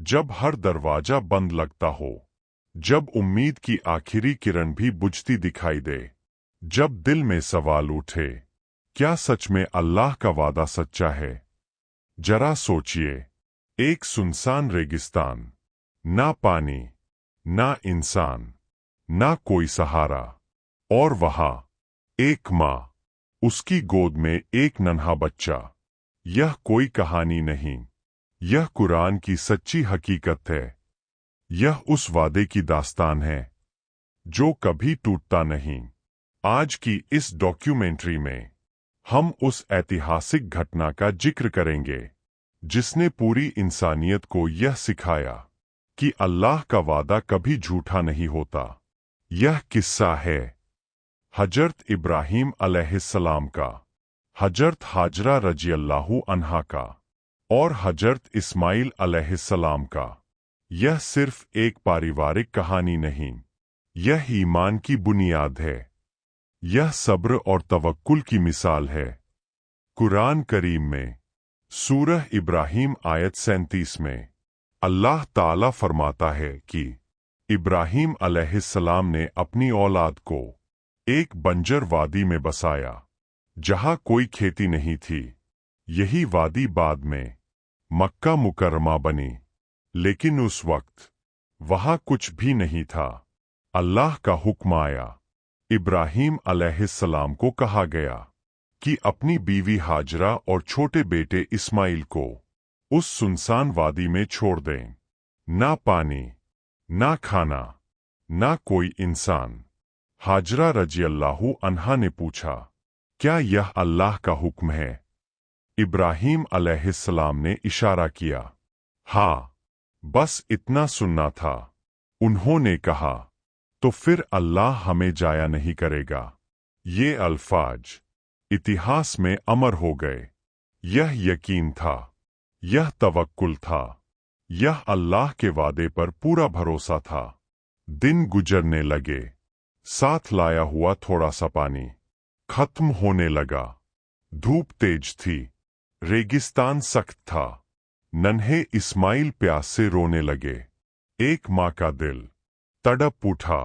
जब हर दरवाजा बंद लगता हो, जब उम्मीद की आखिरी किरण भी बुझती दिखाई दे, जब दिल में सवाल उठे, क्या सच में अल्लाह का वादा सच्चा है? जरा सोचिए, एक सुनसान रेगिस्तान, ना पानी, ना इंसान, ना कोई सहारा, और वहां एक माँ, उसकी गोद में एक नन्हा बच्चा। यह कोई कहानी नहीं, यह कुरान की सच्ची हकीकत है। यह उस वादे की दास्तान है जो कभी टूटता नहीं। आज की इस डॉक्यूमेंट्री में हम उस ऐतिहासिक घटना का जिक्र करेंगे जिसने पूरी इंसानियत को यह सिखाया कि अल्लाह का वादा कभी झूठा नहीं होता। यह किस्सा है हजरत इब्राहीम अलैहिस्सलाम का, हजरत हाजरा रज़ियल्लाहु अन्हा का और हजरत इस्माइल अलैहिस्सलाम का। यह सिर्फ एक पारिवारिक कहानी नहीं, यह ईमान की बुनियाद है। यह सब्र और तवक्कुल की मिसाल है। कुरान करीम में सूरह इब्राहीम आयत 37 में अल्लाह ताला फरमाता है कि इब्राहीम अलैहिस्सलाम ने अपनी औलाद को एक बंजर वादी में बसाया जहां कोई खेती नहीं थी। यही वादी बाद में मक्का मुकर्रमा बनी, लेकिन उस वक्त वहां कुछ भी नहीं था। अल्लाह का हुक्म आया। इब्राहीम अलैहिस्सलाम को कहा गया कि अपनी बीवी हाजरा और छोटे बेटे इस्माइल को उस सुनसान वादी में छोड़ दें। ना पानी, ना खाना, ना कोई इंसान। हाजरा रज़ियल्लाहु अन्हा ने पूछा, क्या यह अल्लाह का हुक्म है? इब्राहीम अलैहिस्सलाम ने इशारा किया, हाँ, बस इतना सुनना था। उन्होंने कहा, तो फिर अल्लाह हमें जाया नहीं करेगा। ये अल्फाज इतिहास में अमर हो गए। यह यकीन था, यह तवक्कुल था, यह अल्लाह के वादे पर पूरा भरोसा था। दिन गुजरने लगे, साथ लाया हुआ थोड़ा सा पानी खत्म होने लगा। धूप तेज थी, रेगिस्तान सख्त था। नन्हे इस्माइल प्यास से रोने लगे। एक माँ का दिल तड़प उठा।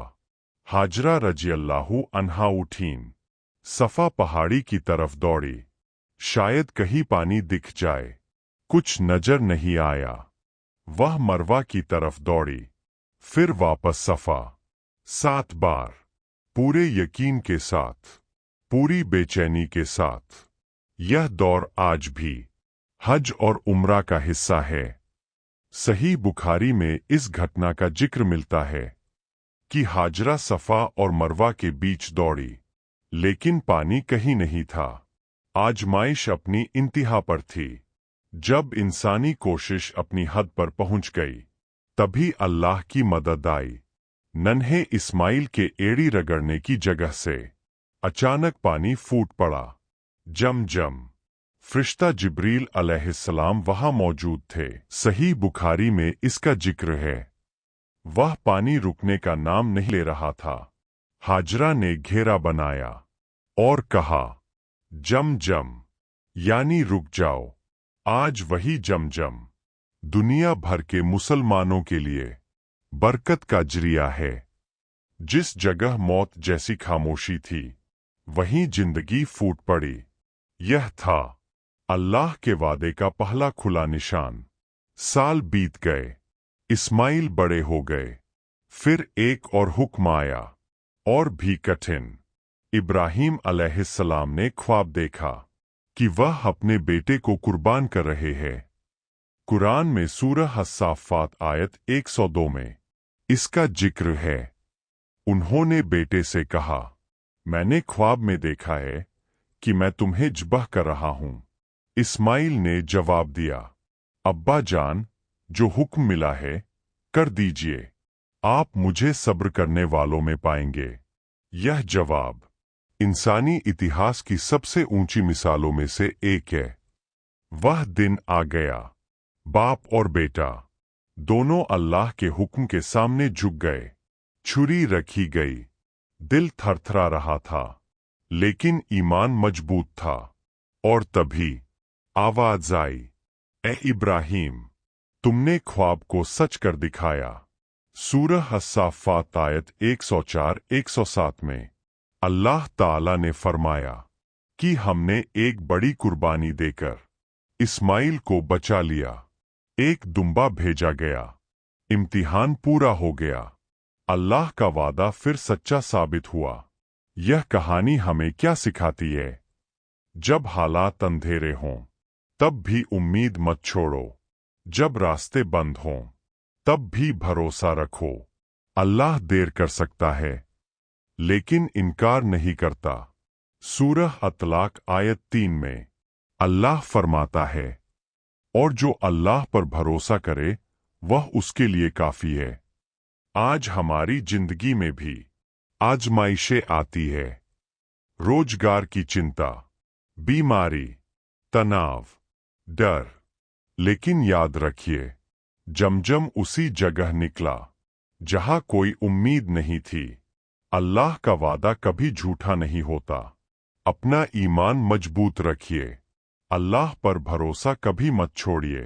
हाजरा रज़ियल्लाहु अन्हा उठीं, सफा पहाड़ी की तरफ दौड़ी। शायद कहीं पानी दिख जाए। कुछ नजर नहीं आया। वह मरवा की तरफ दौड़ी, फिर वापस सफा। 7 बार, पूरे यकीन के साथ, पूरी बेचैनी के साथ। यह दौर आज भी हज और उम्रा का हिस्सा है। सही बुखारी में इस घटना का जिक्र मिलता है कि हाजरा सफा और मरवा के बीच दौड़ी, लेकिन पानी कहीं नहीं था। आजमाइश अपनी इंतहा पर थी। जब इंसानी कोशिश अपनी हद पर पहुंच गई, तभी अल्लाह की मदद आई। नन्हे इस्माइल के एड़ी रगड़ने की जगह से अचानक पानी फूट पड़ा। जम। फरिश्ता जिब्रील अलैहिस्सलाम वहां मौजूद थे। सही बुखारी में इसका जिक्र है। वह पानी रुकने का नाम नहीं ले रहा था। हाजरा ने घेरा बनाया और कहा, जम, यानी रुक जाओ। आज वही जम दुनिया भर के मुसलमानों के लिए बरकत का जरिया है। जिस जगह मौत जैसी खामोशी थी, वहीं जिंदगी फूट पड़ी। यह था अल्लाह के वादे का पहला खुला निशान। साल बीत गए, इस्माइल बड़े हो गए। फिर एक और हुक्म आया, और भी कठिन। इब्राहीम अलैहिस्सलाम ने ख्वाब देखा कि वह अपने बेटे को कुर्बान कर रहे हैं। कुरान में सूरह अस्साफ़ात आयत 102 में इसका जिक्र है। उन्होंने बेटे से कहा, मैंने ख्वाब में देखा है कि मैं तुम्हें ज़िबह कर रहा हूं। इस्माइल ने जवाब दिया, अब्बा जान, जो हुक्म मिला है कर दीजिए। आप मुझे सब्र करने वालों में पाएंगे। यह जवाब इंसानी इतिहास की सबसे ऊंची मिसालों में से एक है। वह दिन आ गया। बाप और बेटा दोनों अल्लाह के हुक्म के सामने झुक गए। छुरी रखी गई। दिल थरथरा रहा था, लेकिन ईमान मजबूत था। और तभी आवाज आई, ए इब्राहीम, तुमने ख्वाब को सच कर दिखाया। सूरह अस्साफ़ात आयत 104-107 में अल्लाह ताला ने फरमाया कि हमने एक बड़ी कुर्बानी देकर इस्माइल को बचा लिया। एक दुम्बा भेजा गया, इम्तिहान पूरा हो गया, अल्लाह का वादा फिर सच्चा साबित हुआ। यह कहानी हमें क्या सिखाती है? जब हालात अंधेरे हों तब भी उम्मीद मत छोड़ो, जब रास्ते बंद हों तब भी भरोसा रखो। अल्लाह देर कर सकता है लेकिन इनकार नहीं करता। सूरह अतलाक आयत 3 में अल्लाह फरमाता है, और जो अल्लाह पर भरोसा करे वह उसके लिए काफी है। आज हमारी जिंदगी में भी आजमाइशें आती है, रोजगार की चिंता, बीमारी, तनाव, डर। लेकिन याद रखिए, जमजम उसी जगह निकला जहां कोई उम्मीद नहीं थी। अल्लाह का वादा कभी झूठा नहीं होता। अपना ईमान मजबूत रखिए, अल्लाह पर भरोसा कभी मत छोड़िए।